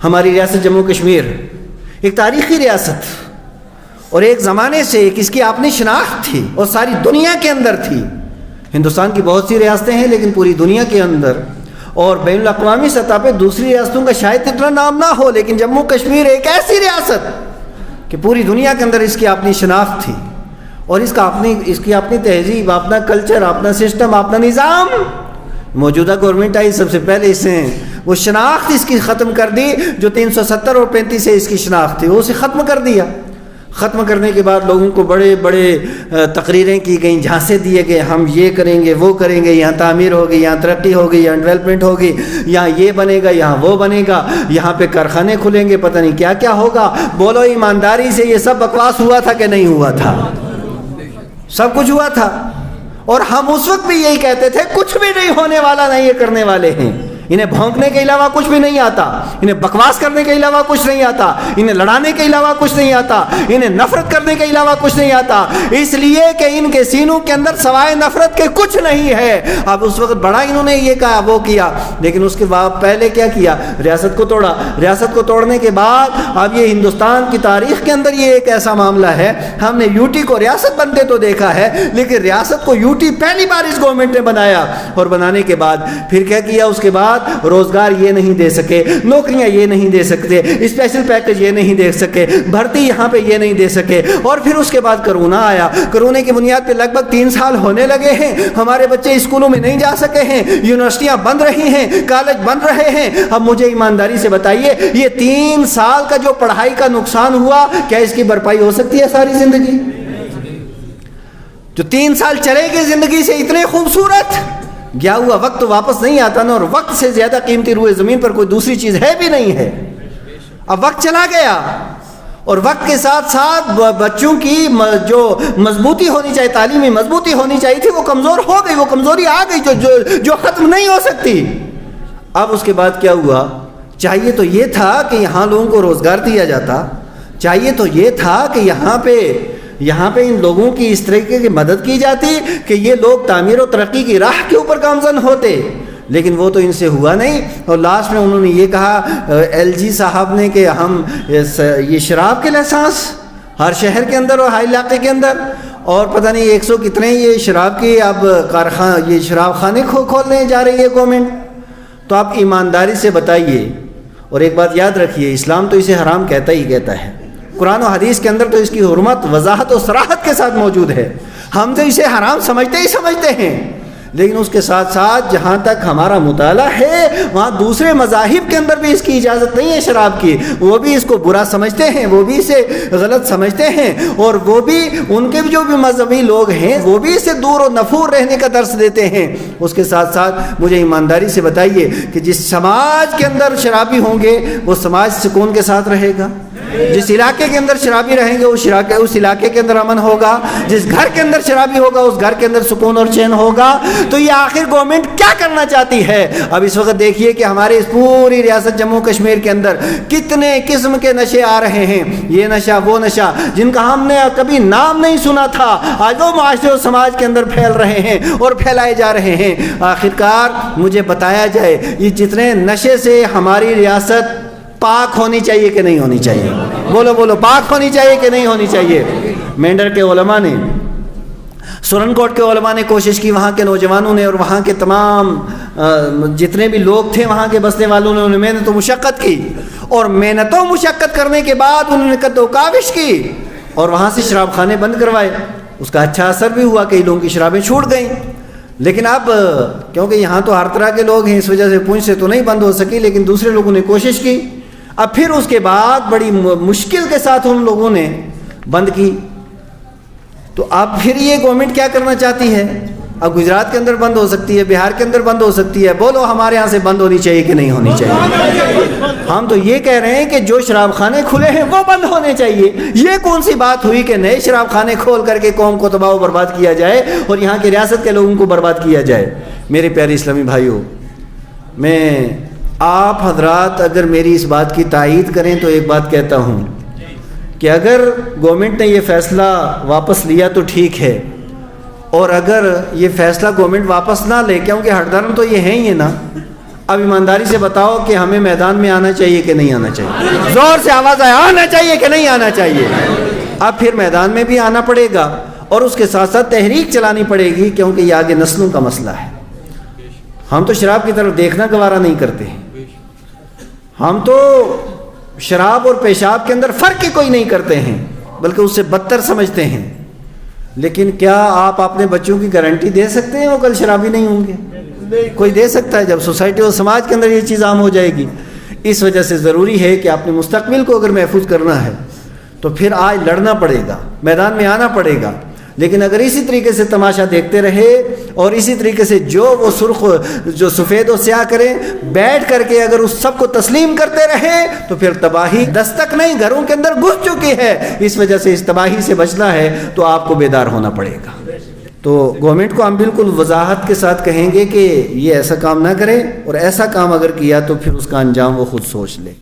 ہماری ریاست جموں کشمیر ایک تاریخی ریاست اور ایک زمانے سے ایک اس کی اپنی شناخت تھی اور ساری دنیا کے اندر تھی. ہندوستان کی بہت سی ریاستیں ہیں لیکن پوری دنیا کے اندر اور بین الاقوامی سطح پہ دوسری ریاستوں کا شاید اتنا نام نہ ہو، لیکن جموں کشمیر ایک ایسی ریاست کہ پوری دنیا کے اندر اس کی اپنی شناخت تھی اور اس کی اپنی تہذیب، اپنا کلچر، اپنا سسٹم، اپنا نظام. موجودہ گورنمنٹ آئی سب سے پہلے اس نے وہ شناخت اس کی ختم کر دی جو 370 اور 35 سے اس کی شناخت تھی، وہ اسے ختم کر دیا. ختم کرنے کے بعد لوگوں کو بڑے بڑے تقریریں کی گئیں، جھانسے دیے گئے، ہم یہ کریں گے، وہ کریں گے، یہاں تعمیر ہوگی، یہاں ترقی ہوگی، یہاں ڈیولپمنٹ ہوگی، یہاں یہ بنے گا، یہاں وہ بنے گا، یہاں پہ کارخانے کھلیں گے، پتہ نہیں کیا کیا ہوگا. بولو ایمانداری سے یہ سب بکواس ہوا تھا کہ نہیں ہوا تھا؟ سب کچھ ہوا تھا. اور ہم اس وقت بھی یہی کہتے تھے کچھ بھی نہیں ہونے والا، نہیں یہ کرنے والے ہیں. انہیں بھونکنے کے علاوہ کچھ بھی نہیں آتا، انہیں بکواس کرنے کے علاوہ کچھ نہیں آتا، انہیں لڑانے کے علاوہ کچھ نہیں آتا، انہیں نفرت کرنے کے علاوہ کچھ نہیں آتا، اس لیے کہ ان کے سینوں کے اندر سوائے نفرت کے کچھ نہیں ہے. اب اس وقت بڑا انہوں نے یہ کہا وہ کیا، لیکن اس کے بعد پہلے کیا کیا؟ ریاست کو توڑا. ریاست کو توڑنے کے بعد اب یہ ہندوستان کی تاریخ کے اندر یہ ایک ایسا معاملہ ہے، ہم نے یو ٹی کو ریاست بنتے تو دیکھا ہے لیکن ریاست کو یو ٹی پہلی بار اس گورنمنٹ نے بنایا. اور بنانے کے بعد پھر کیا کیا؟ اس کے بعد روزگار یہ نہیں دے سکے، نوکریاں یہ نہیں دے سکتے، اسپیشل پیکج یہ نہیں دے سکے، بھرتی یہاں پہ یہ نہیں دے سکے. اور پھر اس کے بعد کرونا آیا. کرونے کی بنیاد پہ لگ بھگ 3 سال ہونے لگے ہیں، ہمارے بچے اسکولوں میں نہیں جا سکے ہیں، یونیورسٹیاں بند رہی ہیں، کالج بند رہے ہیں. اب مجھے ایمانداری سے بتائیے یہ 3 سال کا جو پڑھائی کا نقصان ہوا، کیا اس کی بھرپائی ہو سکتی ہے ساری زندگی؟ جو 3 سال چلے گی زندگی سے اتنے خوبصورت، گیا ہوا وقت تو واپس نہیں آتا نا، اور وقت سے زیادہ قیمتی روئے زمین پر کوئی دوسری چیز ہے بھی نہیں ہے. اب وقت چلا گیا اور وقت کے ساتھ ساتھ بچوں کی جو مضبوطی ہونی چاہیے، تعلیمی مضبوطی ہونی چاہیے تھی، وہ کمزور ہو گئی، وہ کمزوری آ گئی جو ختم نہیں ہو سکتی. اب اس کے بعد کیا ہوا؟ چاہیے تو یہ تھا کہ یہاں لوگوں کو روزگار دیا جاتا، چاہیے تو یہ تھا کہ یہاں پہ ان لوگوں کی اس طریقے کی مدد کی جاتی کہ یہ لوگ تعمیر و ترقی کی راہ کے اوپر گامزن ہوتے، لیکن وہ تو ان سے ہوا نہیں. اور لاسٹ میں انہوں نے یہ کہا ایل جی صاحب نے کہ ہم یہ شراب کے لائسنس ہر شہر کے اندر اور ہر علاقے کے اندر، اور پتہ نہیں 100 کتنے یہ شراب کی اب یہ شراب خانے کھولنے جا رہی ہے گورنمنٹ. تو آپ ایمانداری سے بتائیے. اور ایک بات یاد رکھیے، اسلام تو اسے حرام کہتا ہی کہتا ہے، قرآن و حدیث کے اندر تو اس کی حرمت وضاحت و صراحت کے ساتھ موجود ہے. ہم تو اسے حرام سمجھتے ہیں، لیکن اس کے ساتھ ساتھ جہاں تک ہمارا مطالعہ ہے وہاں دوسرے مذاہب کے اندر بھی اس کی اجازت نہیں ہے شراب کی. وہ بھی اس کو برا سمجھتے ہیں، وہ بھی اسے غلط سمجھتے ہیں، اور وہ بھی ان کے جو بھی مذہبی لوگ ہیں وہ بھی اسے دور و نفور رہنے کا درس دیتے ہیں. اس کے ساتھ ساتھ مجھے ایمانداری سے بتائیے کہ جس سماج کے اندر شرابی ہوں گے وہ سماج سکون کے ساتھ رہے گا، جس علاقے کے اندر شرابی رہیں گے اس علاقے کے اندر امن ہوگا، جس گھر کے اندر شرابی ہوگا اس گھر کے اندر سکون اور چین ہوگا. تو یہ آخر گورنمنٹ کیا کرنا چاہتی ہے؟ اب اس وقت دیکھیے کہ ہمارے اس پوری ریاست جموں کشمیر کے اندر کتنے قسم کے نشے آ رہے ہیں، یہ نشہ وہ نشہ جن کا ہم نے کبھی نام نہیں سنا تھا، آج وہ معاشرے اور سماج کے اندر پھیل رہے ہیں اور پھیلائے جا رہے ہیں. آخرکار مجھے بتایا جائے یہ جتنے نشے سے ہماری ریاست پاک ہونی چاہیے کہ نہیں ہونی چاہیے؟ بولو پاک ہونی چاہیے کہ نہیں ہونی چاہیے؟ مینڈر کے علماء نے، سرن کوٹ کے علماء نے کوشش کی، وہاں کے نوجوانوں نے اور وہاں کے تمام جتنے بھی لوگ تھے وہاں کے بسنے والوں نے، انہوں نے محنت و مشقت کی، اور محنت و مشقت کرنے کے بعد انہوں نے قد و کاوش کی اور وہاں سے شراب خانے بند کروائے. اس کا اچھا اثر بھی ہوا، کئی لوگوں کی شرابیں چھوٹ گئیں. لیکن اب کیونکہ یہاں تو ہر طرح کے لوگ ہیں اس وجہ سے پونچھ سے تو نہیں بند ہو سکی، لیکن دوسرے لوگوں نے کوشش کی. اب پھر اس کے بعد بڑی مشکل کے ساتھ ان لوگوں نے بند کی. تو اب پھر یہ گورنمنٹ کیا کرنا چاہتی ہے؟ اب گجرات کے اندر بند ہو سکتی ہے، بہار کے اندر بند ہو سکتی ہے. بولو ہمارے یہاں سے بند ہونی چاہیے کہ نہیں ہونی چاہیے؟ ہم تو یہ کہہ رہے ہیں کہ جو شراب خانے کھلے ہیں وہ بند ہونے چاہیے. یہ کون سی بات ہوئی کہ نئے شراب خانے کھول کر کے قوم کو تباہ و برباد کیا جائے اور یہاں کی ریاست کے لوگوں کو برباد کیا جائے؟ میرے پیارے اسلامی بھائیوں، میں آپ حضرات اگر میری اس بات کی تائید کریں تو ایک بات کہتا ہوں کہ اگر گورنمنٹ نے یہ فیصلہ واپس لیا تو ٹھیک ہے، اور اگر یہ فیصلہ گورنمنٹ واپس نہ لے، کیونکہ ہردرم تو یہ ہیں ہی نا، اب ایمانداری سے بتاؤ کہ ہمیں میدان میں آنا چاہیے کہ نہیں آنا چاہیے؟ زور سے آواز آئے آنا چاہیے کہ نہیں آنا چاہیے؟ اب پھر میدان میں بھی آنا پڑے گا اور اس کے ساتھ ساتھ تحریک چلانی پڑے گی، کیونکہ یہ آگے نسلوں کا مسئلہ ہے۔ ہم تو شراب کی طرف دیکھنا گوارا نہیں کرتے ہیں، ہم تو شراب اور پیشاب کے اندر فرق ہی کوئی نہیں کرتے ہیں، بلکہ اس سے بدتر سمجھتے ہیں۔ لیکن کیا آپ اپنے بچوں کی گارنٹی دے سکتے ہیں وہ کل شرابی نہیں ہوں گے؟ کوئی دے سکتا ہے جب سوسائٹی اور سماج کے اندر یہ چیز عام ہو جائے گی؟ اس وجہ سے ضروری ہے کہ اپنے مستقبل کو اگر محفوظ کرنا ہے تو پھر آج لڑنا پڑے گا، میدان میں آنا پڑے گا۔ لیکن اگر اسی طریقے سے تماشا دیکھتے رہے اور اسی طریقے سے جو وہ سرخ جو سفید و سیاہ کریں بیٹھ کر کے اگر اس سب کو تسلیم کرتے رہے تو پھر تباہی دستک نہیں گھروں کے اندر گھس چکی ہے۔ اس وجہ سے اس تباہی سے بچنا ہے تو آپ کو بیدار ہونا پڑے گا۔ تو گورنمنٹ کو ہم بالکل وضاحت کے ساتھ کہیں گے کہ یہ ایسا کام نہ کرے، اور ایسا کام اگر کیا تو پھر اس کا انجام وہ خود سوچ لے۔